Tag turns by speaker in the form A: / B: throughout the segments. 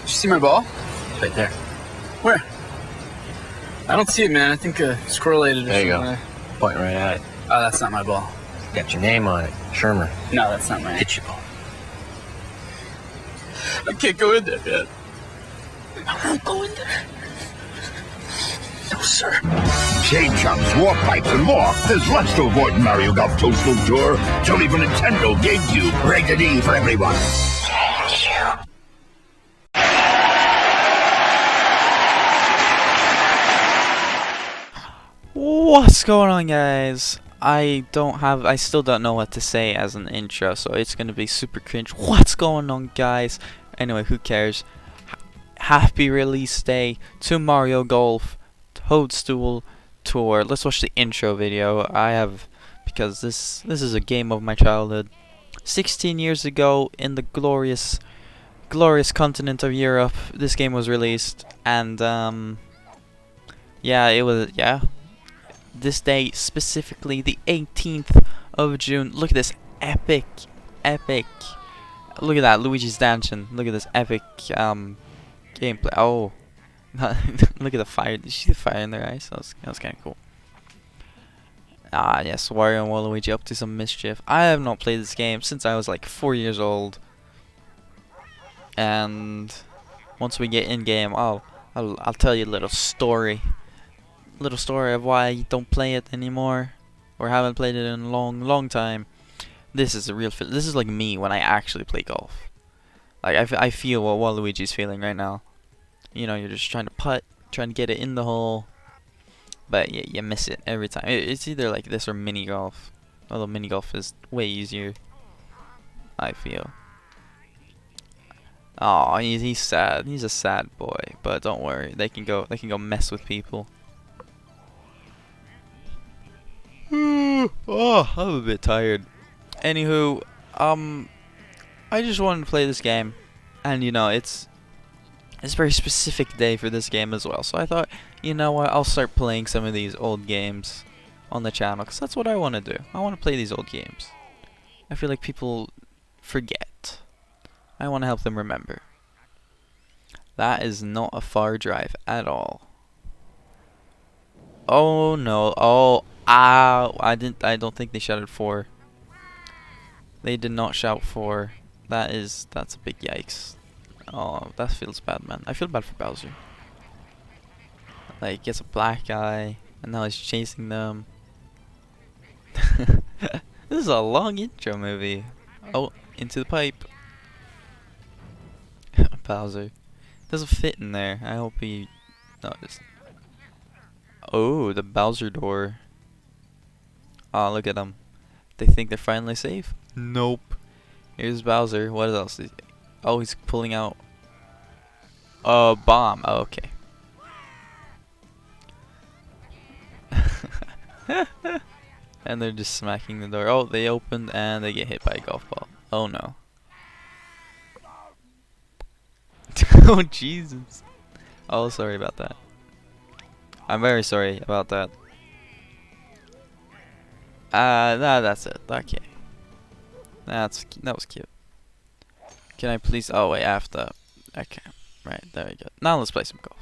A: you see my ball?
B: Right there.
A: Where? I don't see it, man. I think it's correlated or
B: There you
A: something.
B: go. Pointing right at it.
A: Oh, that's not my ball.
B: Got your name on it. Shermer.
A: No, that's not mine.
B: Hit your ball.
A: I can't go in there, man. I won't go in there. No, sir.
C: Chain chomps, warp pipes, and more. There's lots to avoid in Mario Golf Toadstool Tour. It's only for Nintendo, GameCube, rated E for everyone.
D: What's going on, guys? I still don't know what to say as an intro, so it's gonna be super cringe. What's going on, guys? Anyway, who cares? Happy release day to Mario Golf Toadstool Tour. Let's watch the intro video. Because this is a game of my childhood. 16 years ago, in the glorious continent of Europe, this game was released, and this day, specifically the 18th of June. Look at this epic. Look at that, Luigi's Mansion. Look at this epic gameplay. Oh, look at the fire. Did you see the fire in their eyes? That was kind of cool. Ah, yes, Wario and Waluigi up to some mischief. I have not played this game since I was like 4 years old. And once we get in game, I'll tell you a little story of why I don't play it anymore, or haven't played it in a long time. This is a real this is like me when I actually play golf. Like I feel what Waluigi's feeling right now. You know, you're just trying to putt, trying to get it in the hole, but you miss it every time. It's either like this or mini golf. Although mini golf is way easier, I feel. Oh, he's sad. He's a sad boy, but don't worry. They can go mess with people. Oh, I'm a bit tired. Anywho, I just wanted to play this game, and you know, it's a very specific day for this game as well. So I thought, you know what, I'll start playing some of these old games on the channel, because that's what I want to do. I want to play these old games. I feel like people forget. I want to help them remember. That is not a far drive at all. Oh no! Oh, ow! I don't think they shouted 4. They did not shout 4. That's a big yikes. Oh, that feels bad, man. I feel bad for Bowser. Like, gets a black eye, and now he's chasing them. This is a long intro movie. Oh, into the pipe. Bowser doesn't fit in there. I hope he. No, just. Oh, the Bowser door. Oh, look at them. They think they're finally safe. Nope. Here's Bowser. What else? Oh, he's pulling out a bomb. Oh, okay. And they're just smacking the door. Oh, they opened and they get hit by a golf ball. Oh no. Oh Jesus. Oh, sorry about that. I'm very sorry about that. Nah, that's it. Okay. That was cute. Can I please? Oh wait, after. Okay, right there we go. Now let's play some golf.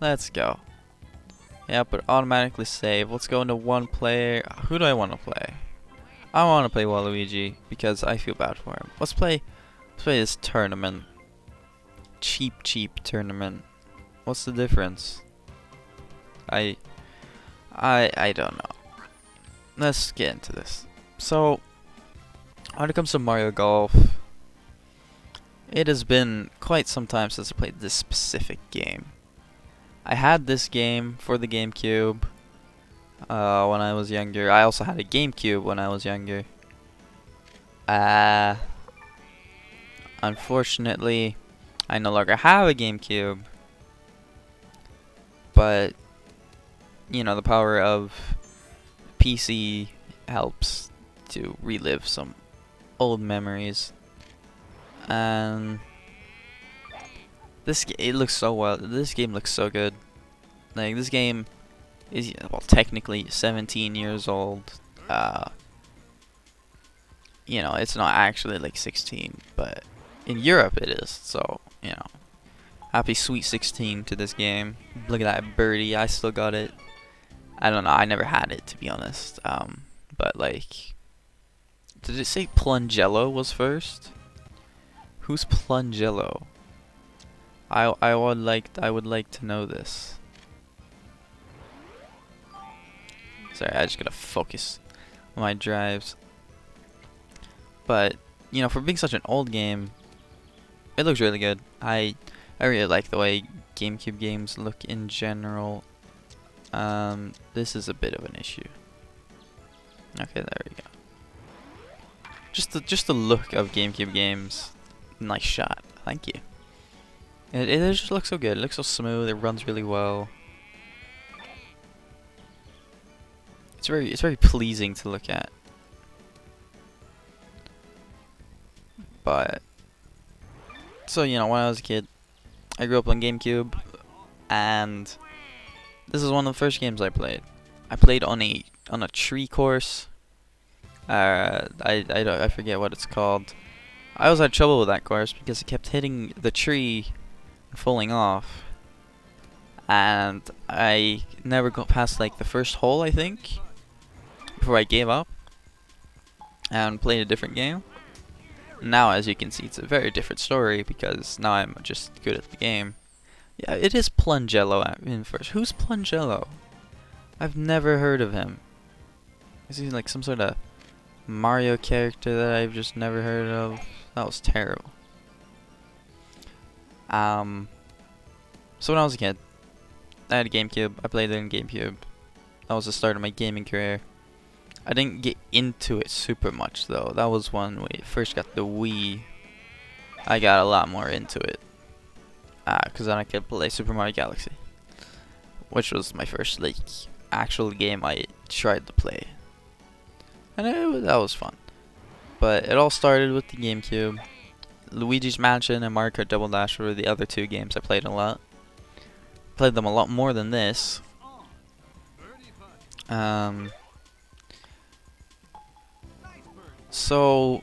D: Let's go. Yeah, but automatically save. Let's go into one player. Who do I want to play? I want to play Waluigi because I feel bad for him. Let's play this tournament. Cheap tournament. What's the difference? I don't know. Let's get into this. So, when it comes to Mario Golf, it has been quite some time since I played this specific game. I had this game for the GameCube when I was younger. I also had a GameCube when I was younger. Unfortunately, I no longer have a GameCube. But, you know, the power of PC helps to relive some old memories. And it looks so well. This game looks so good. Like, this game is, well, technically 17 years old. You know, it's not actually like 16, but in Europe it is. So, you know, happy Sweet 16 to this game. Look at that birdie. I still got it. I don't know. I never had it, to be honest. But like, did it say Plungello was first? Who's Plungello? I would like to know this. Sorry, I just gotta focus on my drives. But you know, for being such an old game, it looks really good. I really like the way GameCube games look in general. This is a bit of an issue. Okay, there we go. Just the look of GameCube games. Nice shot. Thank you. It just looks so good. It looks so smooth. It runs really well. It's very pleasing to look at. But so, you know, when I was a kid, I grew up on GameCube, and this is one of the first games I played. I played on a tree course. I forget what it's called. I always had trouble with that course because it kept hitting the tree and falling off, and I never got past like the first hole, I think, before I gave up and played a different game. Now, as you can see, it's a very different story because now I'm just good at the game. Yeah, it is Plungello in first. Who's Plungello? I've never heard of him. Is he like some sort of Mario character that I've just never heard of? That was terrible. So when I was a kid, I had a GameCube. I played it in GameCube. That was the start of my gaming career. I didn't get into it super much though. That was when we first got the Wii. I got a lot more into it. Cause then I could play Super Mario Galaxy, which was my first like actual game I tried to play, and that was fun. But it all started with the GameCube. Luigi's Mansion and Mario Kart Double Dash were the other two games I played a lot. Played them a lot more than this. So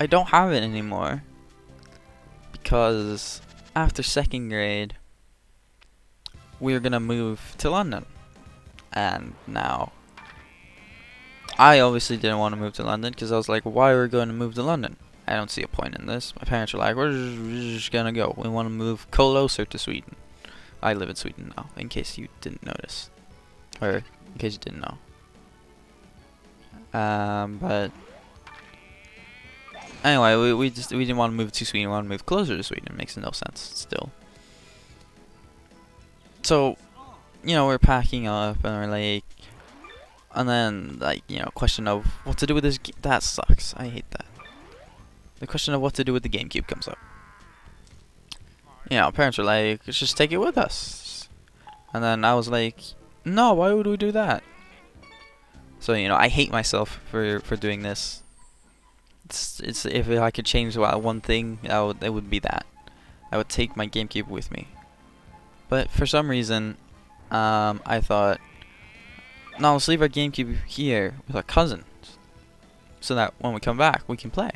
D: I don't have it anymore because after second grade we were gonna move to London, and now I obviously didn't want to move to London because I was like, why are we going to move to London? I don't see a point in this. My parents were like, we're just gonna go. We want to move closer to Sweden. I live in Sweden now, in case you didn't notice, or in case you didn't know. But anyway, we didn't want to move to Sweden. We want to move closer to Sweden. It makes no sense still. So, you know, we're packing up and we're like, and then like, you know, question of what to do with this. That sucks. I hate that. The question of what to do with the GameCube comes up. You know, parents were like, let's just take it with us. And then I was like, no, why would we do that? So, you know, I hate myself for doing this. It's if I could change one thing, it would be that. I would take my GameCube with me. But for some reason, I thought, no, let's leave our GameCube here with our cousins, so that when we come back, we can play.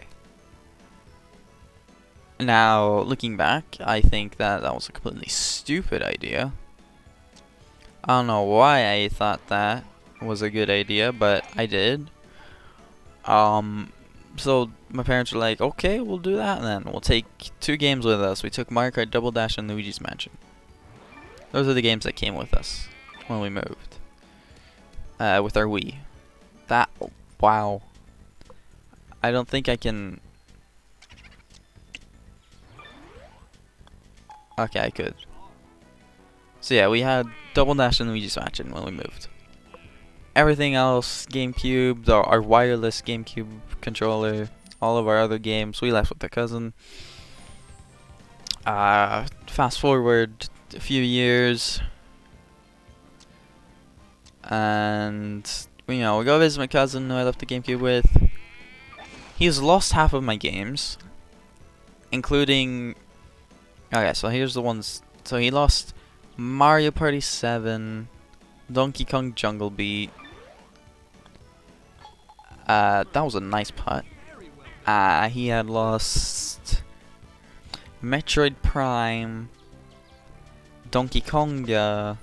D: Now, looking back, I think that was a completely stupid idea. I don't know why I thought that was a good idea, but I did. So my parents were like, okay, we'll do that then. We'll take 2 games with us. We took Mario Kart Double Dash and Luigi's Mansion. Those are the games that came with us when we moved. With our Wii. Wow. I don't think I can... Okay, I could. So yeah, we had Double Dash and Luigi's Mansion when we moved. Everything else, GameCube, our wireless GameCube controller, all of our other games, we left with a cousin. Fast forward a few years, and you know, we go visit my cousin who I left the GameCube with. He's lost half of my games, including... Okay, so here's the ones. So he lost Mario Party 7, Donkey Kong Jungle Beat. That was a nice putt. He had lost Metroid Prime, Donkey Konga.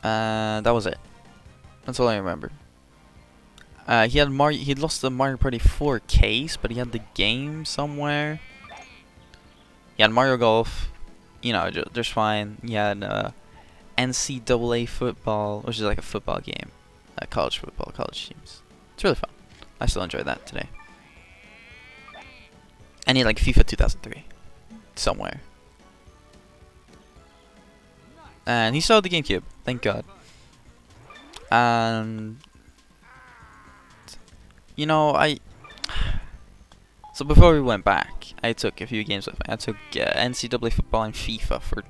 D: That was it. That's all I remember. He had Mario. He'd lost the Mario Party 4 case, but he had the game somewhere. He had Mario Golf. You know, just fine. He had NCAA football, which is like a football game, college football, college teams. It's really fun. I still enjoy that today. And he had like FIFA 2003 somewhere. And he still had the GameCube, thank God. And you know, so before we went back, I took a few games with me. I took NCAA football and FIFA for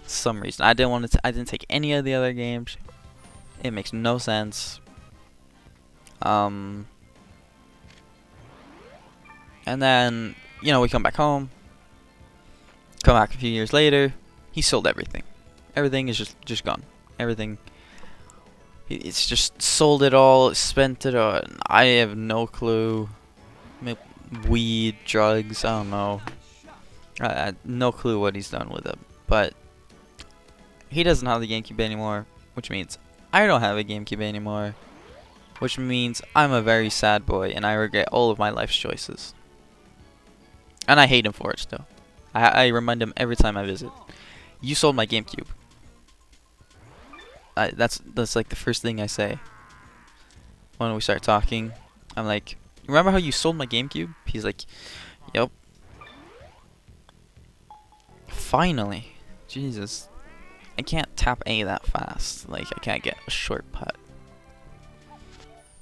D: some reason. I didn't take any of the other games. It makes no sense. And then, you know, we come back home. Come back a few years later. He sold everything. Everything is just gone. Everything. It's just sold it all, spent it on. I have no clue. Weed, drugs, I don't know. No clue what he's done with it. But he doesn't have the GameCube anymore, which means I don't have a GameCube anymore. Which means I'm a very sad boy and I regret all of my life's choices. And I hate him for it still. I remind him every time I visit. You sold my GameCube. That's like the first thing I say when we start talking. I'm like, remember how you sold my GameCube? He's like, yep. Finally. Jesus. I can't tap A that fast. Like, I can't get a short putt.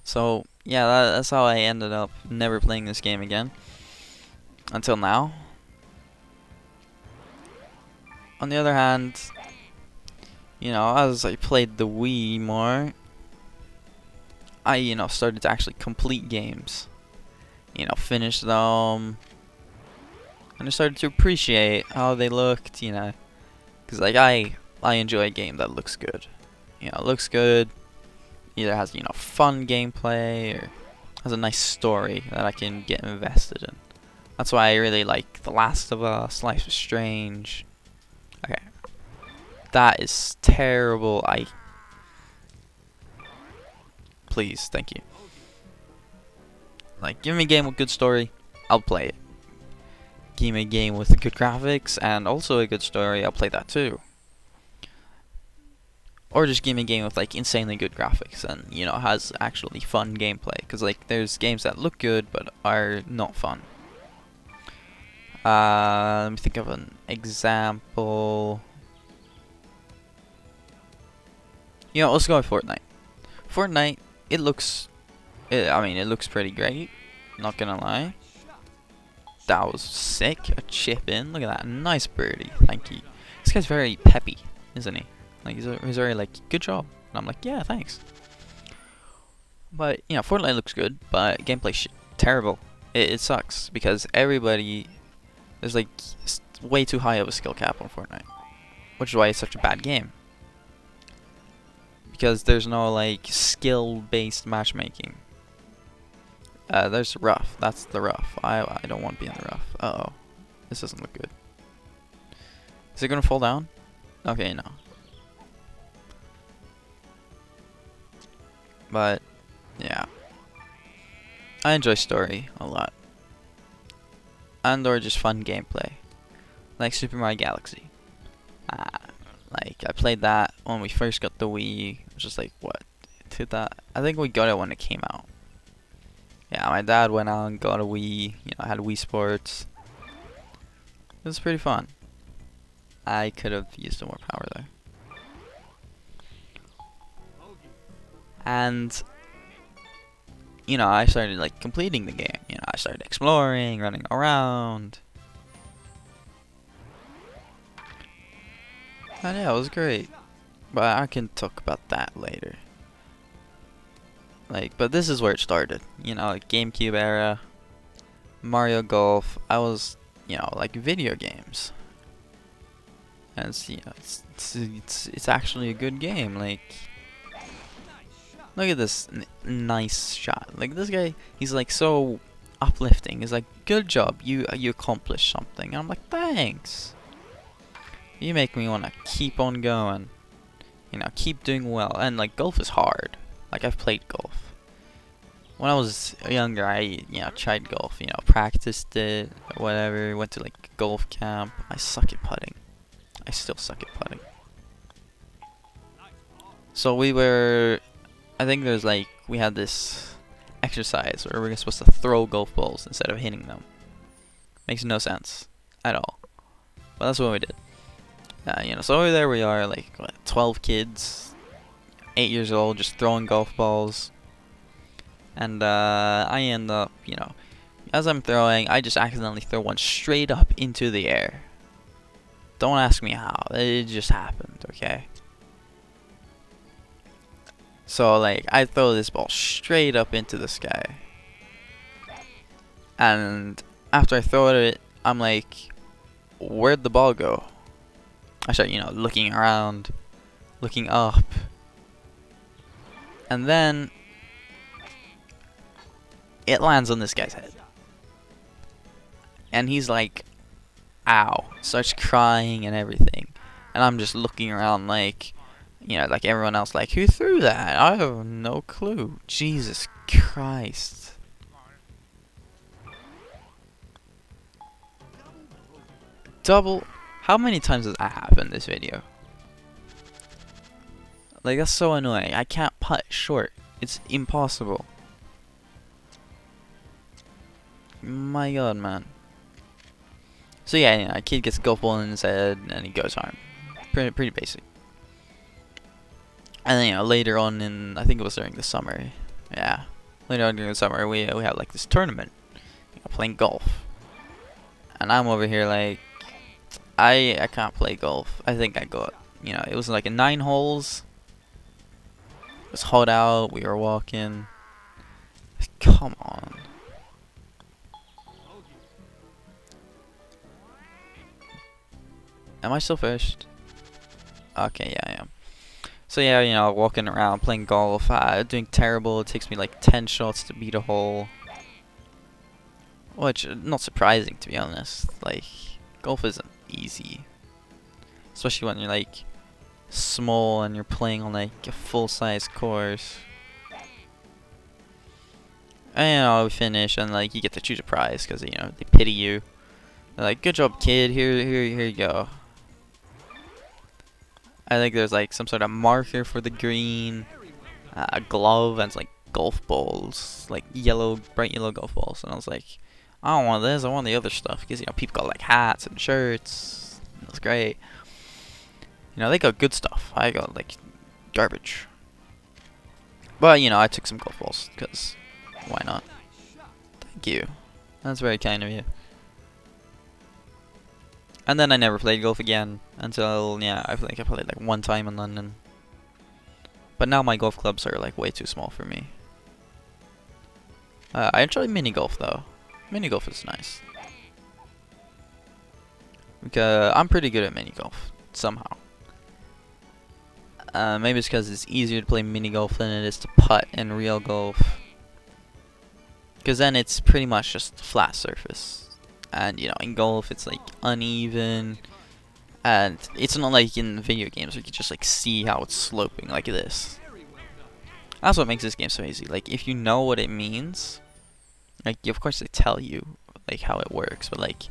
D: So, yeah, that's how I ended up never playing this game again. Until now. On the other hand, you know, as I played the Wii more, I, you know, started to actually complete games. You know, finish them. And I started to appreciate how they looked, you know. Because, like, I enjoy a game that looks good. You know, looks good. Either has, you know, fun gameplay or has a nice story that I can get invested in. That's why I really like The Last of Us, Life is Strange. Okay. That is terrible. Please, thank you. Like, give me a game with good story, I'll play it. Give me a game with good graphics and also a good story, I'll play that too. Or just give me a game with like insanely good graphics and, you know, has actually fun gameplay. Because like there's games that look good but are not fun. Let me think of an example. You know, let's go with Fortnite. Fortnite, it looks pretty great. Not gonna lie. That was sick. A chip in. Look at that. Nice birdie. Thank you. This guy's very peppy, isn't he? Like he's very like, good job. And I'm like, yeah, thanks. But you know, Fortnite looks good, but gameplay terrible. It sucks because everybody there's like way too high of a skill cap on Fortnite, which is why it's such a bad game. Because there's no like skill-based matchmaking. There's rough. That's the rough. I don't want to be in the rough. Uh-oh. This doesn't look good. Is it gonna fall down? Okay, no. But yeah, I enjoy story a lot, and or just fun gameplay, like Super Mario Galaxy. Like I played that when we first got the Wii. It was just like what? I think we got it when it came out. Yeah, my dad went out and got a Wii. You know, I had Wii Sports. It was pretty fun. I could have used some more power there. And you know, I started like completing the game. You know, I started exploring, running around. And yeah, it was great. But I can talk about that later. Like, but this is where it started. You know, like GameCube era, Mario Golf. I was, you know, like video games. And it's, you know, it's actually a good game. Like, look at this nice shot. Like this guy, he's like so uplifting. He's like, good job, you accomplished something. And I'm like, thanks. You make me want to keep on going. You know, keep doing well. And like, golf is hard. Like, I've played golf. When I was younger, I, tried golf. Practiced it, or whatever. Went to like golf camp. I suck at putting. I still suck at putting. So I think we had this exercise where we were supposed to throw golf balls instead of hitting them. Makes no sense at all. But that's what we did. So over there we are, like, 12 kids, 8 years old, just throwing golf balls. And I end up, as I'm throwing, I just accidentally throw one straight up into the air. Don't ask me how. It just happened, okay? So, like, I throw this ball straight up into the sky. And after I throw it, I'm like, where'd the ball go? I start, looking around, looking up. And then it lands on this guy's head. And he's like, ow. Starts crying and everything. And I'm just looking around like, like everyone else, like, who threw that? I have no clue. Jesus Christ. Double. How many times does that happen in this video? Like, that's so annoying. I can't putt short. It's impossible. My god, man. So yeah, a kid gets a golf ball in his head and he goes home. Pretty basic. And then, later on in, I think it was during the summer. Yeah. Later on during the summer, we have like this tournament. Playing golf. And I'm over here like, I can't play golf. I think I got, it was like 9 holes. It was hot out. We were walking. Come on. Am I still first? Okay, yeah, I am. So yeah, walking around, playing golf, doing terrible. It takes me like 10 shots to beat a hole. Which, not surprising to be honest. Like, golf isn't easy. Especially when you're like small and you're playing on like a full-size course. And we finish and like you get to choose a prize because they pity you. They're like, good job kid, here you go. I think there's like some sort of marker for the green, a glove, and it's like golf balls, like bright yellow golf balls. And I was like, I don't want this, I want the other stuff. Because, people got like hats and shirts. That's great. They got good stuff. I got like garbage. But, I took some golf balls because why not? Thank you. That's very kind of you. And then I never played golf again until, I think I played like one time in London. But now my golf clubs are like way too small for me. I enjoy mini golf though. Mini golf is nice. Because I'm pretty good at mini golf, somehow. Maybe it's because it's easier to play mini golf than it is to putt in real golf. Because then it's pretty much just flat surface. And, in golf, it's, like, uneven. And it's not like in video games where you can just, like, see how it's sloping like this. That's what makes this game so easy. Like, if you know what it means, like, of course they tell you, like, how it works. But, like,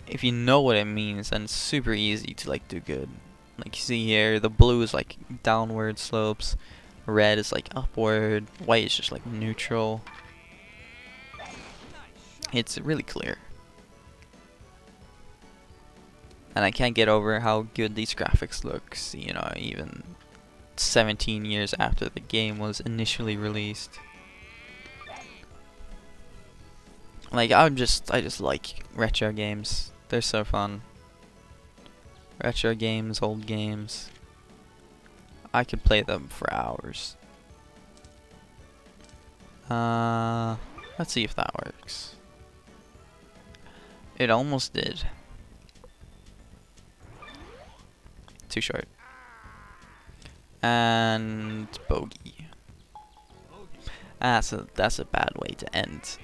D: if you know what it means, then it's super easy to, like, do good. Like, you see here, the blue is, like, downward slopes. Red is, like, upward. White is just, like, neutral. It's really clear. And I can't get over how good these graphics look, even 17 years after the game was initially released. Like, I just like retro games. They're so fun. Retro games, old games. I could play them for hours. Let's see if that works. It almost did. Too short. And bogey. That's a bad way to end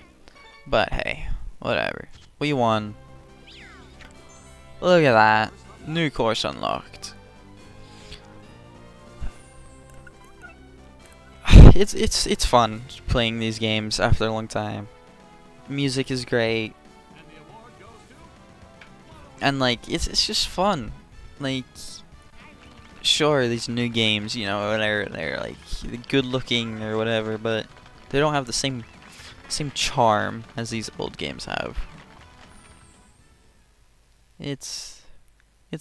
D: But hey, whatever. We won. Look at that. New course unlocked. It's fun playing these games after a long time. Music is great. And like it's just fun. Like sure, these new games, you know, they're like good looking or whatever, but they don't have the same charm as these old games have. It's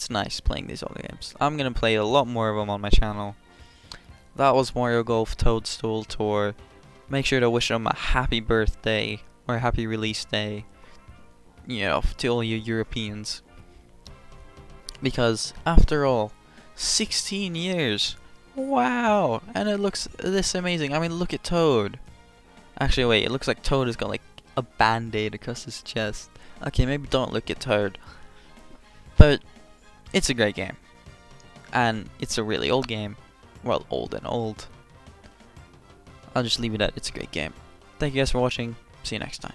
D: nice playing these old games. I'm gonna play a lot more of them on my channel. That was Mario Golf Toadstool Tour. Make sure to wish them a happy birthday or a happy release day, you know, to all you Europeans. Because after all, 16 years. Wow! And it looks this amazing. I mean, look at Toad. Actually, wait, it looks like Toad has got like a band-aid across his chest. Okay, maybe don't look at Toad. But it's a great game. And it's a really old game. Well, old and old. I'll just leave it at it's a great game. Thank you guys for watching. See you next time.